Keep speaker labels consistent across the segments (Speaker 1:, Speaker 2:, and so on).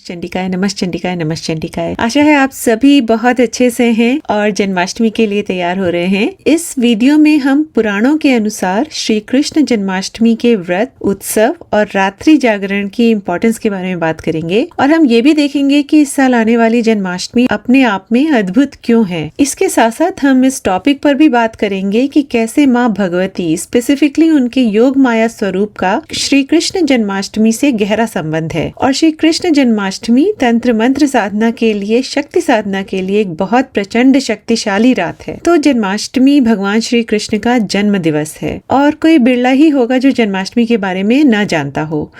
Speaker 1: चंडिकाय नमश्चंडिकाय नमश्चंडिकाय। आशा है आप सभी बहुत अच्छे से हैं और जन्माष्टमी के लिए तैयार हो रहे हैं। इस वीडियो में हम पुराणों के अनुसार श्री कृष्ण जन्माष्टमी के व्रत, उत्सव और रात्रि जागरण की इम्पोर्टेंस के बारे में बात करेंगे और हम ये भी देखेंगे कि इस साल आने वाली जन्माष्टमी अपने आप में अद्भुत क्यों है। इसके साथ साथ हम इस टॉपिक पर भी बात करेंगे कि कैसे माँ भगवती, स्पेसिफिकली उनके योग माया स्वरूप का श्री कृष्ण जन्माष्टमी से गहरा संबंध है और श्री कृष्ण जन्माष्टमी तंत्र मंत्र साधना के लिए, शक्ति साधना के लिए एक बहुत प्रचंड शक्तिशाली रात है। तो जन्माष्टमी भगवान श्री कृष्ण का जन्म दिवस है और कोई बिरला ही होगा जो जन्माष्टमी के बारे में न जानता हो।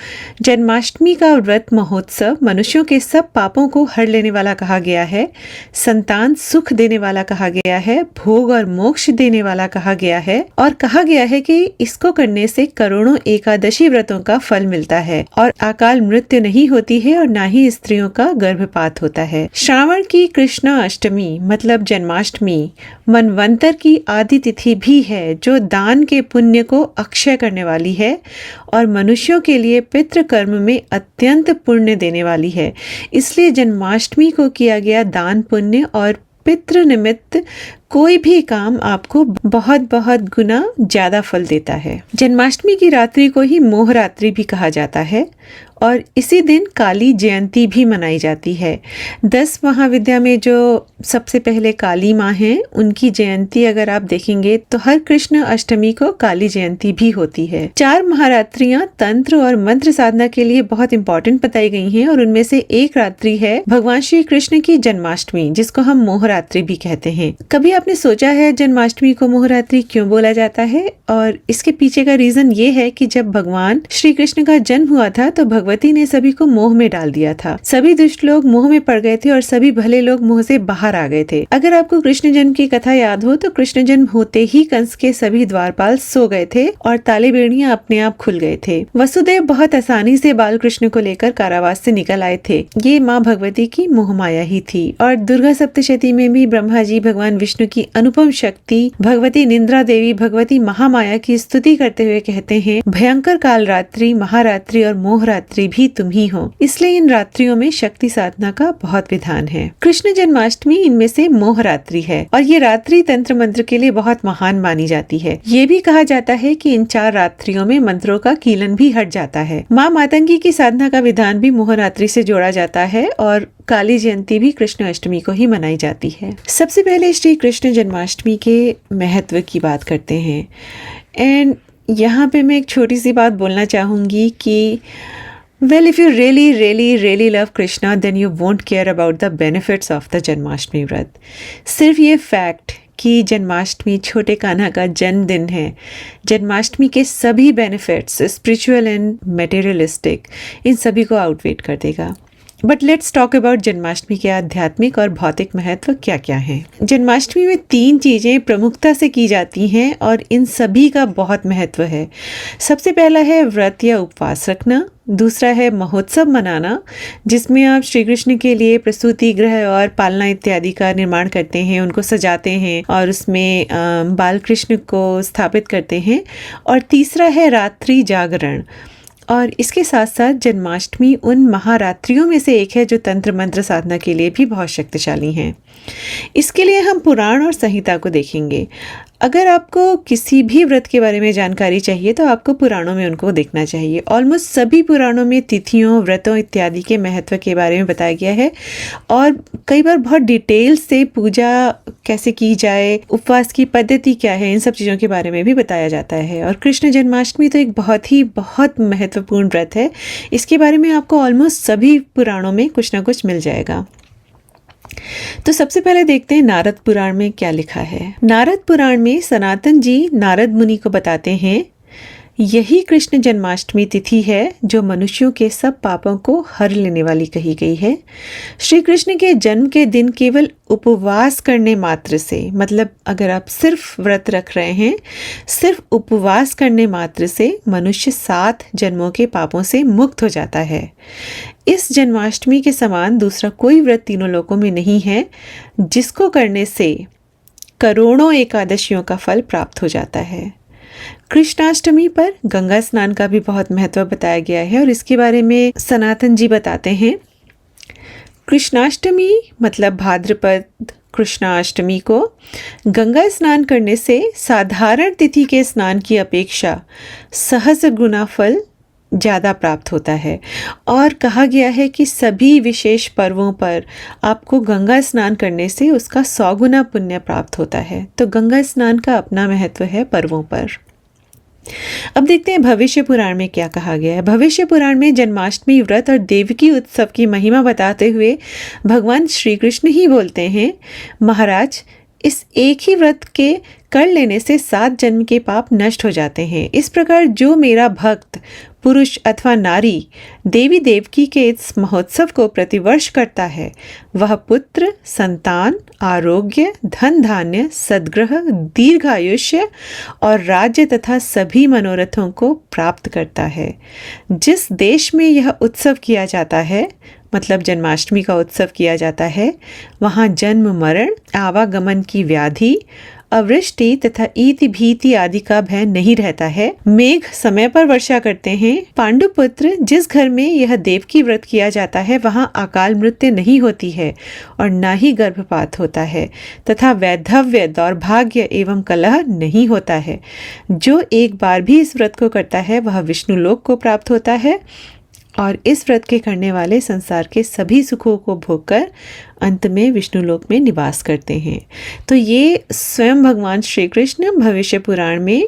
Speaker 1: जन्माष्टमी का व्रत महोत्सव मनुष्यों के सब पापों को हर लेने वाला कहा गया है, संतान सुख देने वाला कहा गया है, भोग और मोक्ष देने वाला कहा गया है और कहा गया है कि इसको करने से करोड़ों एकादशी व्रतों का फल मिलता है और अकाल मृत्यु नहीं होती है और न ही स्त्रियों का गर्भपात होता है। श्रावण की कृष्णा अष्टमी मतलब जन्माष्टमी मनवंतर की आदि तिथि भी है जो दान के पुण्य को अक्षय करने वाली है और मनुष्यों के लिए पितृ कर्म में अत्यंत पुण्य देने वाली है। इसलिए जन्माष्टमी को किया गया दान पुण्य और पितृ निमित्त कोई भी काम आपको बहुत बहुत गुना ज्यादा फल देता है। जन्माष्टमी की रात्रि को ही मोह रात्रि भी कहा जाता है और इसी दिन काली जयंती भी मनाई जाती है। 10 महाविद्या में जो सबसे पहले काली माँ हैं, उनकी जयंती अगर आप देखेंगे तो हर कृष्ण अष्टमी को काली जयंती भी होती है। 4 महारात्रियां तंत्र और मंत्र साधना के लिए बहुत इंपॉर्टेंट बताई गई हैं और उनमें से एक रात्रि है भगवान श्री कृष्ण की जन्माष्टमी, जिसको हम मोहरात्रि भी कहते हैं। कभी आपने सोचा है जन्माष्टमी को मोहरात्रि क्यों बोला जाता है? और इसके पीछे का रीजन ये है कि जब भगवान श्री कृष्ण का जन्म हुआ था तो भगवती ने सभी को मोह में डाल दिया था। सभी दुष्ट लोग मोह में पड़ गए थे और सभी भले लोग मोह से बाहर आ गए थे। अगर आपको कृष्ण जन्म की कथा याद हो तो कृष्ण जन्म होते ही कंस के सभी द्वारपाल सो गए थे और ताले बेड़ियां अपने आप खुल गए थे। वसुदेव बहुत आसानी से बाल कृष्ण को लेकर कारावास से निकल आए थे। ये माँ भगवती की मोह माया ही थी। और दुर्गा सप्तशती में भी ब्रह्मा जी भगवान विष्णु की अनुपम शक्ति भगवती निंद्रा देवी भगवती महामाया की स्तुति करते हुए कहते हैं, भयंकर काल रात्रि, महारात्रि और मोहरात्रि भी तुम ही हो। इसलिए इन रात्रियों में शक्ति साधना का बहुत विधान है। कृष्ण जन्माष्टमी इनमें से मोहरात्रि है और ये रात्रि तंत्र मंत्र के लिए बहुत महान मानी जाती है। ये भी कहा जाता है कि इन 4 रात्रियों में मंत्रों का कीलन भी हट जाता है। माँ मातंगी की साधना का विधान भी मोहरात्रि से जोड़ा जाता है और काली जयंती भी कृष्ण अष्टमी को ही मनाई जाती है। सबसे पहले श्री कृष्ण जन्माष्टमी के महत्व की बात करते हैं एंड यहाँ पे मैं एक छोटी सी बात बोलना चाहूँगी कि well, if you really love Krishna, then you won't care about the benefits of the Janmashtami व्रत। सिर्फ ये फैक्ट कि जन्माष्टमी छोटे कान्हा का जन्मदिन है, जन्माष्टमी के सभी बेनिफिट्स स्पिरिचुअल एंड मटेरियलिस्टिक, इन सभी को आउटवेट कर देगा। But let's talk about Janmashtami के आध्यात्मिक और भौतिक महत्व क्या क्या है। जन्माष्टमी में 3 चीजें प्रमुखता से की जाती हैं और इन सभी का बहुत महत्व है। सबसे पहला है व्रत या उपवास रखना, दूसरा है महोत्सव मनाना जिसमें आप श्री कृष्ण के लिए प्रसूति गृह और पालना इत्यादि का निर्माण करते हैं, उनको सजाते हैं और उसमें बाल कृष्ण को स्थापित करते हैं, और तीसरा है रात्रि जागरण। और इसके साथ साथ जन्माष्टमी उन महारात्रियों में से एक है जो तंत्र मंत्र साधना के लिए भी बहुत शक्तिशाली हैं। इसके लिए हम पुराण और संहिता को देखेंगे। अगर आपको किसी भी व्रत के बारे में जानकारी चाहिए तो आपको पुराणों में उनको देखना चाहिए। ऑलमोस्ट सभी पुराणों में तिथियों, व्रतों इत्यादि के महत्व के बारे में बताया गया है और कई बार बहुत डिटेल से पूजा कैसे की जाए, उपवास की पद्धति क्या है, इन सब चीज़ों के बारे में भी बताया जाता है। और कृष्ण जन्माष्टमी तो एक बहुत महत्वपूर्ण व्रत है। इसके बारे में आपको ऑलमोस्ट सभी पुराणों में कुछ ना कुछ मिल जाएगा। तो सबसे पहले देखते हैं नारद पुराण में क्या लिखा है। नारद पुराण में सनातन जी नारद मुनि को बताते हैं, यही कृष्ण जन्माष्टमी तिथि है जो मनुष्यों के सब पापों को हर लेने वाली कही गई है। श्री कृष्ण के जन्म के दिन केवल उपवास करने मात्र से, मतलब अगर आप सिर्फ व्रत रख रहे हैं, सिर्फ उपवास करने मात्र से मनुष्य 7 जन्मों के पापों से मुक्त हो जाता है। इस जन्माष्टमी के समान दूसरा कोई व्रत तीनों लोकों में नहीं है जिसको करने से करोड़ों एकादशियों का फल प्राप्त हो जाता है। कृष्णाष्टमी पर गंगा स्नान का भी बहुत महत्व बताया गया है और इसके बारे में सनातन जी बताते हैं, कृष्णाष्टमी मतलब भाद्रपद कृष्णाष्टमी को गंगा स्नान करने से साधारण तिथि के स्नान की अपेक्षा सहस्र गुना फल ज़्यादा प्राप्त होता है। और कहा गया है कि सभी विशेष पर्वों पर आपको गंगा स्नान करने से उसका 100 गुना पुण्य प्राप्त होता है। तो गंगा स्नान का अपना महत्व है पर्वों पर। अब देखते हैं भविष्य पुराण में क्या कहा गया है। भविष्य पुराण में जन्माष्टमी व्रत और देवकी उत्सव की महिमा बताते हुए भगवान श्री कृष्ण ही बोलते हैं, महाराज, इस एक ही व्रत के कर लेने से 7 जन्म के पाप नष्ट हो जाते हैं। इस प्रकार जो मेरा भक्त पुरुष अथवा नारी देवी देवकी के इस महोत्सव को प्रतिवर्ष करता है, वह पुत्र, संतान, आरोग्य, धन धान्य, सद्ग्रह, दीर्घायुष्य और राज्य तथा सभी मनोरथों को प्राप्त करता है। जिस देश में यह उत्सव किया जाता है, मतलब जन्माष्टमी का उत्सव किया जाता है, वहाँ जन्म मरण, आवागमन की व्याधि, अवृष्टि तथा ईति भीति आदि का भय नहीं रहता है। मेघ समय पर वर्षा करते हैं। पांडुपुत्र, जिस घर में यह देवकी व्रत किया जाता है, वहाँ अकाल मृत्यु नहीं होती है और न ही गर्भपात होता है तथा वैधव्य, दौर्भाग्य एवं कलह नहीं होता है। जो एक बार भी इस व्रत को करता है, वह विष्णु लोक को प्राप्त होता है और इस व्रत के करने वाले संसार के सभी सुखों को भोगकर अंत में विष्णु लोक में निवास करते हैं। तो ये स्वयं भगवान श्री कृष्ण भविष्य पुराण में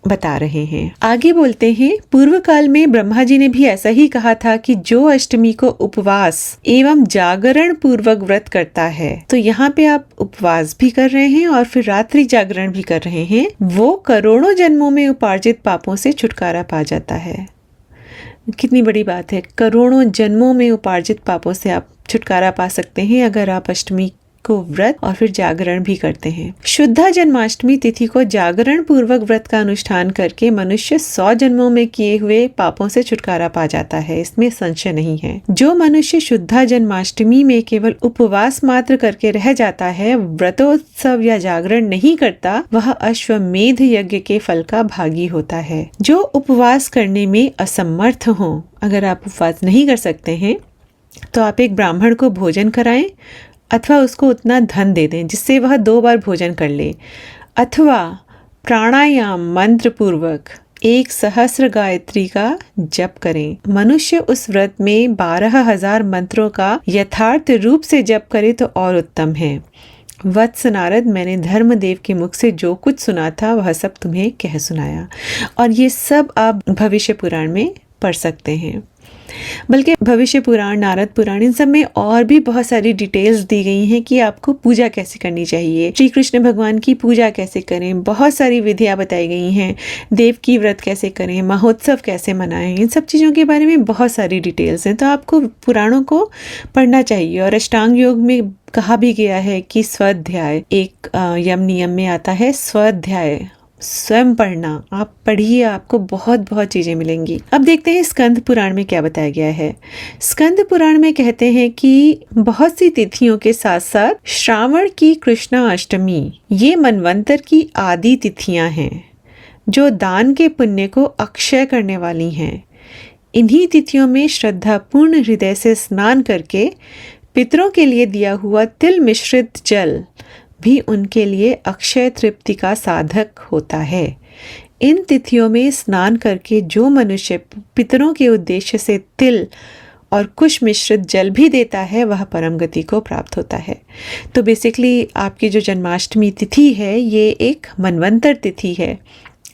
Speaker 1: बता रहे हैं। आगे बोलते हैं, पूर्व काल में ब्रह्मा जी ने भी ऐसा ही कहा था कि जो अष्टमी को उपवास एवं जागरण पूर्वक व्रत करता है, तो यहाँ पे आप उपवास भी कर रहे हैं और फिर रात्रि जागरण भी कर रहे हैं, वो करोड़ों जन्मों में उपार्जित पापों से छुटकारा पा जाता है। कितनी बड़ी बात है, करोड़ों जन्मों में उपार्जित पापों से आप छुटकारा पा सकते हैं अगर आप अष्टमी को व्रत और फिर जागरण भी करते हैं। शुद्धा जन्माष्टमी तिथि को जागरण पूर्वक व्रत का अनुष्ठान करके मनुष्य 100 जन्मों में किए हुए पापों से छुटकारा पा जाता है, इसमें संशय नहीं है। जो मनुष्य शुद्धा जन्माष्टमी में केवल उपवास मात्र करके रह जाता है, व्रतोत्सव या जागरण नहीं करता, वह अश्वमेध यज्ञ के फल का भागी होता है। जो उपवास करने में असमर्थ हो, अगर आप उपवास नहीं कर सकते हैं, तो आप एक ब्राह्मण को भोजन कराएं अथवा उसको उतना धन दे दें जिससे वह 2 बार भोजन कर ले, अथवा प्राणायाम मंत्र पूर्वक 1 सहस्र गायत्री का जप करें। मनुष्य उस व्रत में 12,000 मंत्रों का यथार्थ रूप से जप करे तो और उत्तम है। वत्स नारद, मैंने धर्मदेव के मुख से जो कुछ सुना था वह सब तुम्हें कह सुनाया। और ये सब आप भविष्य पुराण में पढ़ सकते हैं। बल्कि भविष्य पुराण, नारद पुराण, इन सब में और भी बहुत सारी डिटेल्स दी गई हैं कि आपको पूजा कैसे करनी चाहिए, श्री कृष्ण भगवान की पूजा कैसे करें, बहुत सारी विधियां बताई गई हैं, देव की व्रत कैसे करें, महोत्सव कैसे मनाएं, इन सब चीज़ों के बारे में बहुत सारी डिटेल्स हैं। तो आपको पुराणों को पढ़ना चाहिए। और अष्टांग योग में कहा भी गया है कि स्वाध्याय, एक यम नियम में आता है स्वाध्याय, स्वयं पढ़ना। आप पढ़िए, आपको बहुत बहुत चीजें मिलेंगी। अब देखते हैं स्कंद पुराण में क्या बताया गया है। स्कंद पुराण में कहते हैं कि बहुत सी तिथियों के साथ साथ श्रावण की कृष्णा अष्टमी, ये मनवंतर की आदि तिथियां हैं जो दान के पुण्य को अक्षय करने वाली हैं। इन्हीं तिथियों में श्रद्धापूर्ण हृदय से स्नान करके पितरों के लिए दिया हुआ तिल मिश्रित जल भी उनके लिए अक्षय तृप्ति का साधक होता है। इन तिथियों में स्नान करके जो मनुष्य पितरों के उद्देश्य से तिल और कुश मिश्रित जल भी देता है, वह परम गति को प्राप्त होता है। तो बेसिकली आपकी जो जन्माष्टमी तिथि है, ये एक मनवंतर तिथि है,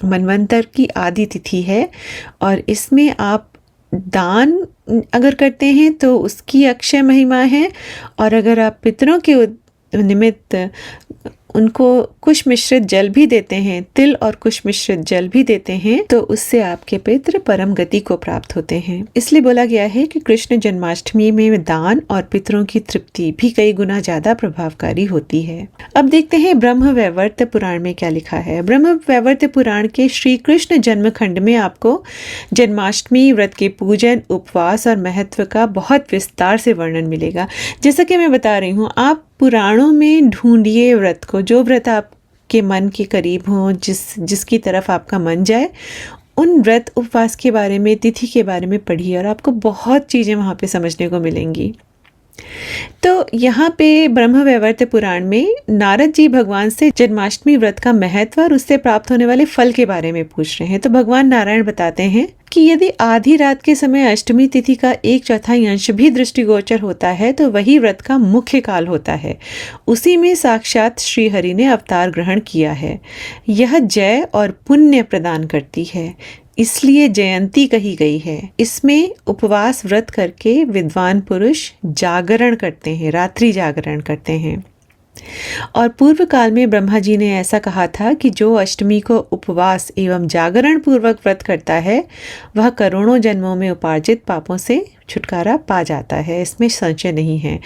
Speaker 1: मनवंतर की आदि तिथि है। और इसमें आप दान अगर करते हैं तो उसकी अक्षय महिमा है, और अगर आप पितरों के निमित्त उनको कुश मिश्रित जल भी देते हैं, तिल और कुश मिश्रित जल भी देते हैं, तो उससे आपके पितृ परम गति को प्राप्त होते हैं। इसलिए बोला गया है कि कृष्ण जन्माष्टमी में दान और पितरों की तृप्ति भी कई गुना ज्यादा प्रभावकारी होती है। अब देखते हैं ब्रह्म वैवर्त पुराण में क्या लिखा है। ब्रह्म वैवर्त पुराण के श्री कृष्ण जन्म खंड में आपको जन्माष्टमी व्रत के पूजन, उपवास और महत्व का बहुत विस्तार से वर्णन मिलेगा। जैसा कि मैं बता रही हूँ, आप पुराणों में ढूंढिए व्रत को, जो व्रत आपके मन के करीब हो, जिसकी तरफ आपका मन जाए, उन व्रत उपवास के बारे में, तिथि के बारे में पढ़िए और आपको बहुत चीज़ें वहाँ पे समझने को मिलेंगी। तो यहाँ पे ब्रह्मवैवर्त पुराण में नारद जी भगवान से जन्माष्टमी व्रत का महत्व और उससे प्राप्त होने वाले फल के बारे में पूछ रहे हैं। तो भगवान नारायण बताते हैं कि यदि आधी रात के समय अष्टमी तिथि का 1/4 अंश भी दृष्टिगोचर होता है तो वही व्रत का मुख्य काल होता है। उसी में साक्षात श्री हरि ने अवतार ग्रहण किया है। यह जय और पुण्य प्रदान करती है, इसलिए जयंती कही गई है। इसमें उपवास व्रत करके विद्वान पुरुष जागरण करते हैं, रात्रि जागरण करते हैं। और पूर्व काल में ब्रह्मा जी ने ऐसा कहा था कि जो अष्टमी को उपवास एवं जागरण पूर्वक व्रत करता है वह करोड़ों जन्मों में उपार्जित पापों से छुटकारा पा जाता है, इसमें संशय नहीं है।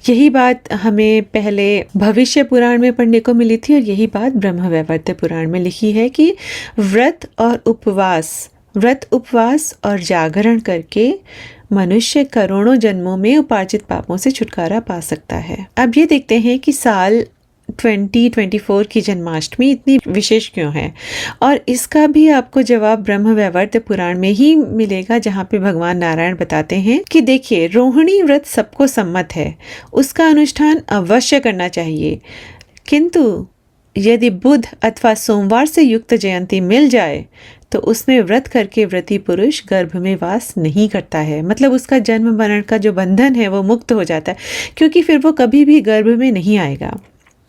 Speaker 1: यही बात हमें पहले भविष्य पुराण में पढ़ने को मिली थी और यही बात ब्रह्मवैवर्त पुराण में लिखी है कि व्रत उपवास और जागरण करके मनुष्य करोड़ों जन्मों में उपार्जित पापों से छुटकारा पा सकता है। अब ये देखते हैं कि साल 2024 की जन्माष्टमी इतनी विशेष क्यों है, और इसका भी आपको जवाब ब्रह्मवैवर्त पुराण में ही मिलेगा, जहाँ पे भगवान नारायण बताते हैं कि देखिए, रोहिणी व्रत सबको सम्मत है, उसका अनुष्ठान अवश्य करना चाहिए, किंतु यदि बुध अथवा सोमवार से युक्त जयंती मिल जाए तो उसमें व्रत करके व्रती पुरुष गर्भ में वास नहीं करता है। मतलब उसका जन्म मरण का जो बंधन है वो मुक्त हो जाता है, क्योंकि फिर वो कभी भी गर्भ में नहीं आएगा,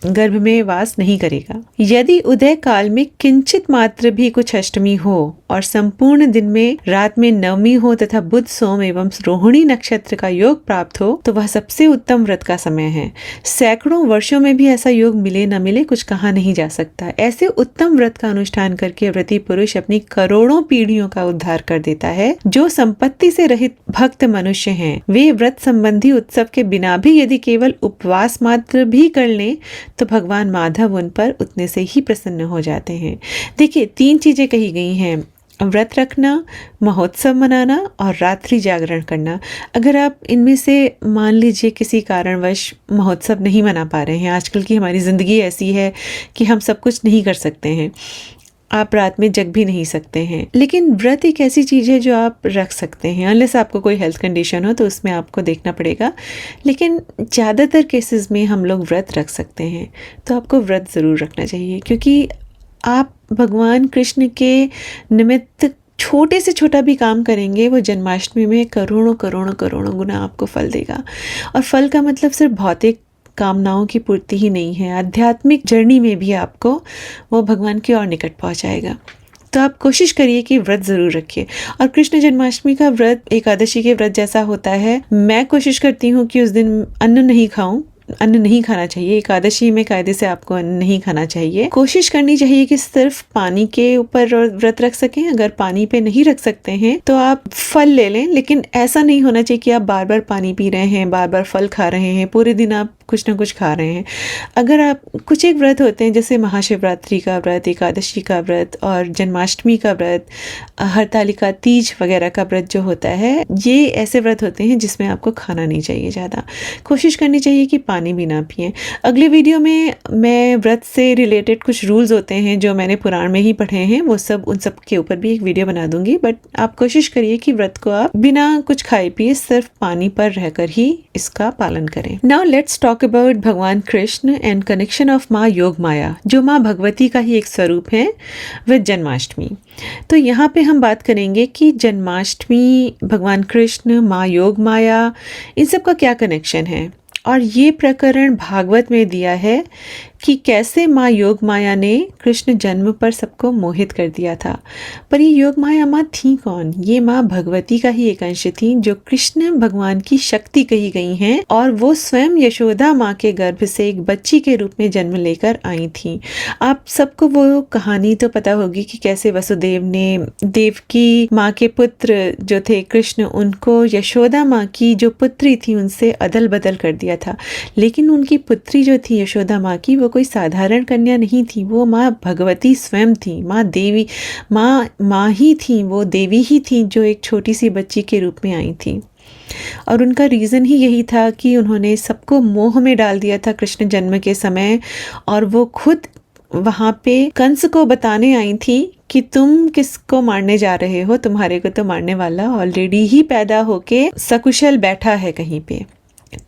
Speaker 1: गर्भ में वास नहीं करेगा। यदि उदय काल में किंचित मात्र भी कुछ अष्टमी हो और संपूर्ण दिन में रात में नवमी हो तथा बुध सोम एवं रोहिणी नक्षत्र का योग प्राप्त हो तो वह सबसे उत्तम व्रत का समय है। सैकड़ों वर्षों में भी ऐसा योग मिले न मिले कुछ कहा नहीं जा सकता। ऐसे उत्तम व्रत का अनुष्ठान करके व्रती पुरुष अपनी करोड़ों पीढ़ियों का उद्धार कर देता है। जो संपत्ति से रहित भक्त मनुष्य हैं, वे व्रत संबंधी उत्सव के बिना भी यदि केवल उपवास मात्र भी कर लें तो भगवान माधव उन पर उतने से ही प्रसन्न हो जाते हैं। देखिए, 3 चीजें कही गई हैं, व्रत रखना, महोत्सव मनाना और रात्रि जागरण करना। अगर आप इनमें से मान लीजिए किसी कारणवश महोत्सव नहीं मना पा रहे हैं, आजकल की हमारी ज़िंदगी ऐसी है कि हम सब कुछ नहीं कर सकते हैं, आप रात में जग भी नहीं सकते हैं, लेकिन व्रत एक ऐसी चीज़ है जो आप रख सकते हैं, अनलेस आपको कोई हेल्थ कंडीशन हो तो उसमें आपको देखना पड़ेगा, लेकिन ज़्यादातर केसेस में हम लोग व्रत रख सकते हैं। तो आपको व्रत ज़रूर रखना चाहिए, क्योंकि आप भगवान कृष्ण के निमित्त छोटे से छोटा भी काम करेंगे, वो जन्माष्टमी में करोड़ों करोड़ों करोड़ों गुना आपको फल देगा। और फल का मतलब सिर्फ भौतिक कामनाओं की पूर्ति ही नहीं है, आध्यात्मिक जर्नी में भी आपको वो भगवान की और निकट पहुंचाएगा। तो आप कोशिश करिए कि व्रत ज़रूर रखिए। और कृष्ण जन्माष्टमी का व्रत एकादशी के व्रत जैसा होता है। मैं कोशिश करती हूँ कि उस दिन अन्न नहीं खाऊं, अन्न नहीं खाना चाहिए। एकादशी में कायदे से आपको अन्न नहीं खाना चाहिए। कोशिश करनी चाहिए कि सिर्फ पानी के ऊपर व्रत रख सकें। अगर पानी पे नहीं रख सकते हैं तो आप फल ले लें, लेकिन ऐसा नहीं होना चाहिए कि आप बार बार पानी पी रहे हैं, बार बार फल खा रहे हैं, पूरे दिन आप कुछ ना कुछ खा रहे हैं। अगर आप कुछ एक व्रत होते हैं जैसे महाशिवरात्रि का व्रत, एकादशी का व्रत और जन्माष्टमी का व्रत, हरतालिका तीज वगैरह का व्रत जो होता है, ये ऐसे व्रत होते हैं जिसमें आपको खाना नहीं चाहिए ज़्यादा। कोशिश करनी चाहिए कि पानी भी ना पिए। अगले वीडियो में मैं व्रत से रिलेटेड कुछ रूल्स होते हैं जो मैंने पुराण में ही पढ़े हैं, वो सब उन सब के ऊपर भी एक वीडियो बना दूंगी। बट आप कोशिश करिए कि व्रत को आप बिना कुछ खाए पिए सिर्फ पानी पर रहकर ही इसका पालन करें। नाउ लेट्स टॉक अबाउट भगवान कृष्ण एंड कनेक्शन ऑफ माँ योग माया, जो माँ भगवती का ही एक स्वरूप है विद जन्माष्टमी। तो यहाँ पे हम बात करेंगे कि जन्माष्टमी, भगवान कृष्ण, माँ योग माया, इन सब का क्या कनेक्शन है। और ये प्रकरण भागवत में दिया है कि कैसे माँ योग माया ने कृष्ण जन्म पर सबको मोहित कर दिया था। पर ये योग माया माँ थी कौन? ये माँ भगवती का ही एक अंश थी, जो कृष्ण भगवान की शक्ति कही गई हैं, और वो स्वयं यशोदा माँ के गर्भ से एक बच्ची के रूप में जन्म लेकर आई थी। आप सबको वो कहानी तो पता होगी कि कैसे वसुदेव ने देवकी माँ के पुत्र जो थे कृष्ण, उनको यशोदा माँ की जो पुत्री थी उनसे अदल बदल कर दिया था। लेकिन उनकी पुत्री जो थी यशोदा माँ की, वो कोई साधारण कन्या नहीं थी, वो माँ भगवती स्वयं थी, माँ देवी, माँ ही थी, वो देवी ही थी जो एक छोटी सी बच्ची के रूप में आई थी। और उनका रीज़न ही यही था कि उन्होंने सबको मोह में डाल दिया था कृष्ण जन्म के समय, और वो खुद वहाँ पे कंस को बताने आई थी कि तुम किसको मारने जा रहे हो, तुम्हारे को तो मारने वाला ऑलरेडी ही पैदा होके सकुशल बैठा है कहीं पे।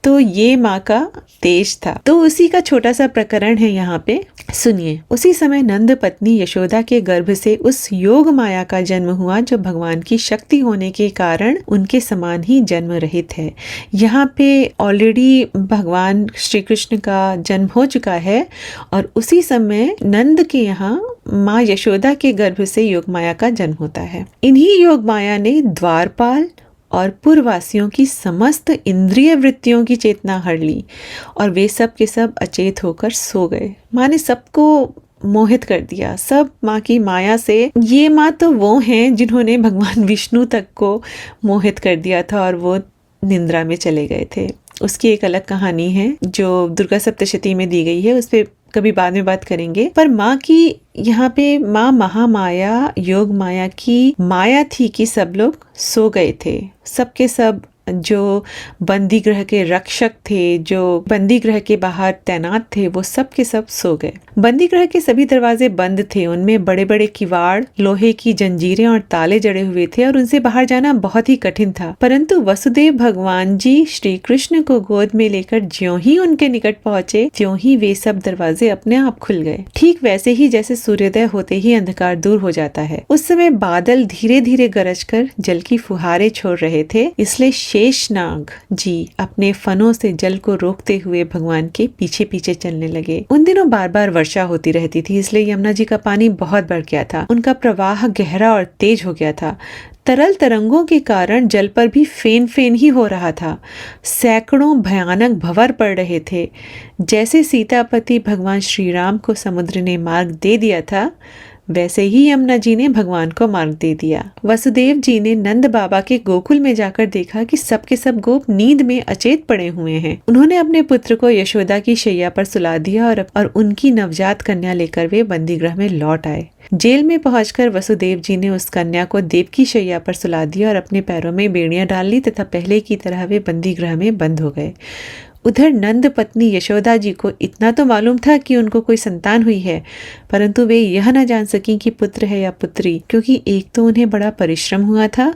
Speaker 1: तो ये माँ का तेज था। तो उसी का छोटा सा प्रकरण है यहाँ पे, सुनिए। उसी समय नंद पत्नी यशोदा के गर्भ से उस योग माया का जन्म हुआ जो भगवान की शक्ति होने के कारण उनके समान ही जन्म रहित है। यहाँ पे ऑलरेडी भगवान श्री कृष्ण का जन्म हो चुका है और उसी समय नंद के यहाँ माँ यशोदा के गर्भ से योग माया का जन्म होता है। इन्हीं योग माया ने द्वारपाल और पुरवासियों की समस्त इंद्रिय वृत्तियों की चेतना हर ली और वे सब के सब अचेत होकर सो गए। माँ ने सबको मोहित कर दिया, सब माँ की माया से। ये माँ तो वो हैं जिन्होंने भगवान विष्णु तक को मोहित कर दिया था और वो निंद्रा में चले गए थे। उसकी एक अलग कहानी है जो दुर्गा सप्तशती में दी गई है, उस पर कभी बाद में बात करेंगे। पर माँ की यहाँ पे माँ महामाया योग माया की माया थी कि सब लोग सो गए थे। सबके सब जो बंदी गृह के रक्षक थे, जो बंदी गृह के बाहर तैनात थे, वो सब के सब सो गए। बंदी गृह के सभी दरवाजे बंद थे, उनमें बड़े बड़े किवाड़, लोहे की जंजीरें और ताले जड़े हुए थे और उनसे बाहर जाना बहुत ही कठिन था। परंतु वसुदेव भगवान जी श्री कृष्ण को गोद में लेकर ज्यों ही उनके निकट पहुंचे, त्यों ही वे सब दरवाजे अपने आप खुल गए। ठीक वैसे ही जैसे सूर्योदय होते ही अंधकार दूर हो जाता है। उस समय बादल धीरे धीरे गरजकर जल की फुहारें छोड़ रहे थे, इसलिए शेषनाग जी अपने फनों से जल को रोकते हुए भगवान के पीछे पीछे चलने लगे। उन दिनों बार बार वर्षा होती रहती थी, इसलिए यमुना जी का पानी बहुत बढ़ गया था। उनका प्रवाह गहरा और तेज हो गया था। तरल तरंगों के कारण जल पर भी फेन फेन ही हो रहा था। सैकड़ों भयानक भंवर पड़ रहे थे। जैसे सीतापति भगवान श्री राम को समुद्र ने मार्ग दे दिया था, वैसे ही यमुना जी ने भगवान को मार्ग दे दिया। वसुदेव जी ने नंद बाबा के गोकुल में जाकर देखा कि सबके सब गोप नींद में अचेत पड़े हुए हैं। उन्होंने अपने पुत्र को यशोदा की शैया पर सुला दिया और उनकी नवजात कन्या लेकर वे बंदीगृह में लौट आए। जेल में पहुंचकर वसुदेव जी ने उस कन्या को देव की शैया पर सुला दिया और अपने पैरों में बेड़ियां डाल ली तथा पहले की तरह वे बंदीगृह में बंद हो गए। उधर नंद पत्नी यशोदा जी को इतना तो मालूम था कि उनको कोई संतान हुई है, परंतु वे यह न जान सकी कि पुत्र है या पुत्री, क्योंकि एक तो उन्हें बड़ा परिश्रम हुआ था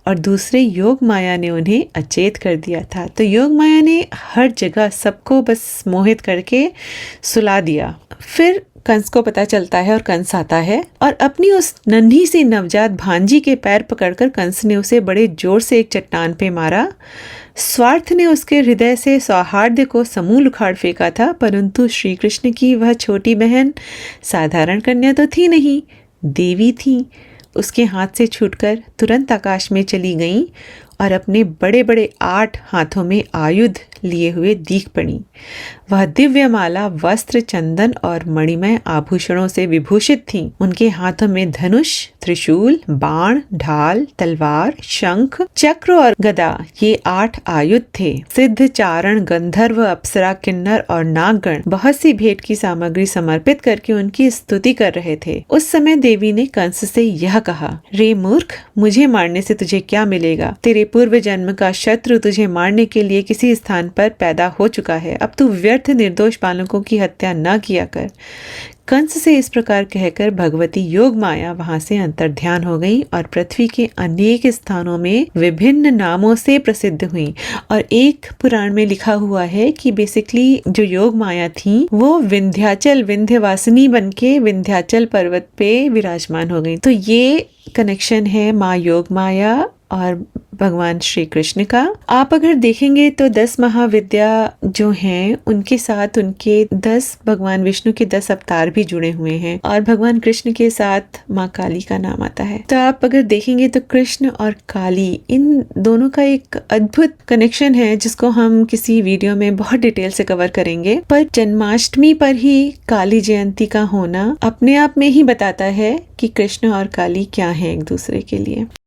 Speaker 1: और दूसरे योग माया ने उन्हें अचेत कर दिया था। तो योग माया ने हर जगह सबको बस मोहित करके सुला दिया। फिर कंस को पता चलता है और कंस आता है और अपनी उस नन्ही सी नवजात भांजी के पैर पकड़कर कंस ने उसे बड़े जोर से एक चट्टान पे मारा। स्वार्थ ने उसके हृदय से सौहार्द को समूल उखाड़ फेंका था, परंतु श्री कृष्ण की वह छोटी बहन साधारण कन्या तो थी नहीं, देवी थी। उसके हाथ से छूटकर तुरंत आकाश में चली गईं और अपने बड़े बड़े 8 हाथों में आयुध लिए हुए दीख पड़ी। वह दिव्य माला, वस्त्र, चंदन और मणिमय आभूषणों से विभूषित थीं। उनके हाथों में धनुष, त्रिशूल, बाण, ढाल, तलवार, शंख, चक्र और गदा, ये 8 आयुध थे। सिद्ध, चारण, गंधर्व, अप्सरा, किन्नर और नागगण बहुत सी भेंट की सामग्री समर्पित करके उनकी स्तुति कर रहे थे। उस समय देवी ने कंस से यह कहा, रे मूर्ख, मुझे मारने से तुझे क्या मिलेगा? तेरे पूर्व जन्म का शत्रु तुझे मारने के लिए किसी स्थान पर पैदा हो चुका है। अब तू व्यर्थ निर्दोष बालकों की हत्या न किया कर। कंस से इस प्रकार कहकर भगवती योग माया वहां से अंतर्ध्यान हो गई और पृथ्वी के अनेक स्थानों में विभिन्न नामों से प्रसिद्ध हुई। और एक पुराण में लिखा हुआ है कि बेसिकली जो योग माया थी वो विंध्यवासिनी बनके विंध्याचल पर्वत पे विराजमान हो गई। तो ये कनेक्शन है माँ योग माया और भगवान श्री कृष्ण का। आप अगर देखेंगे तो 10 महाविद्या जो हैं उनके साथ उनके 10 भगवान विष्णु के 10 अवतार भी जुड़े हुए हैं और भगवान कृष्ण के साथ माँ काली का नाम आता है। तो आप अगर देखेंगे तो कृष्ण और काली, इन दोनों का एक अद्भुत कनेक्शन है जिसको हम किसी वीडियो में बहुत डिटेल से कवर करेंगे। पर जन्माष्टमी पर ही काली जयंती का होना अपने आप में ही बताता है कि कृष्ण और काली क्या है एक दूसरे के लिए।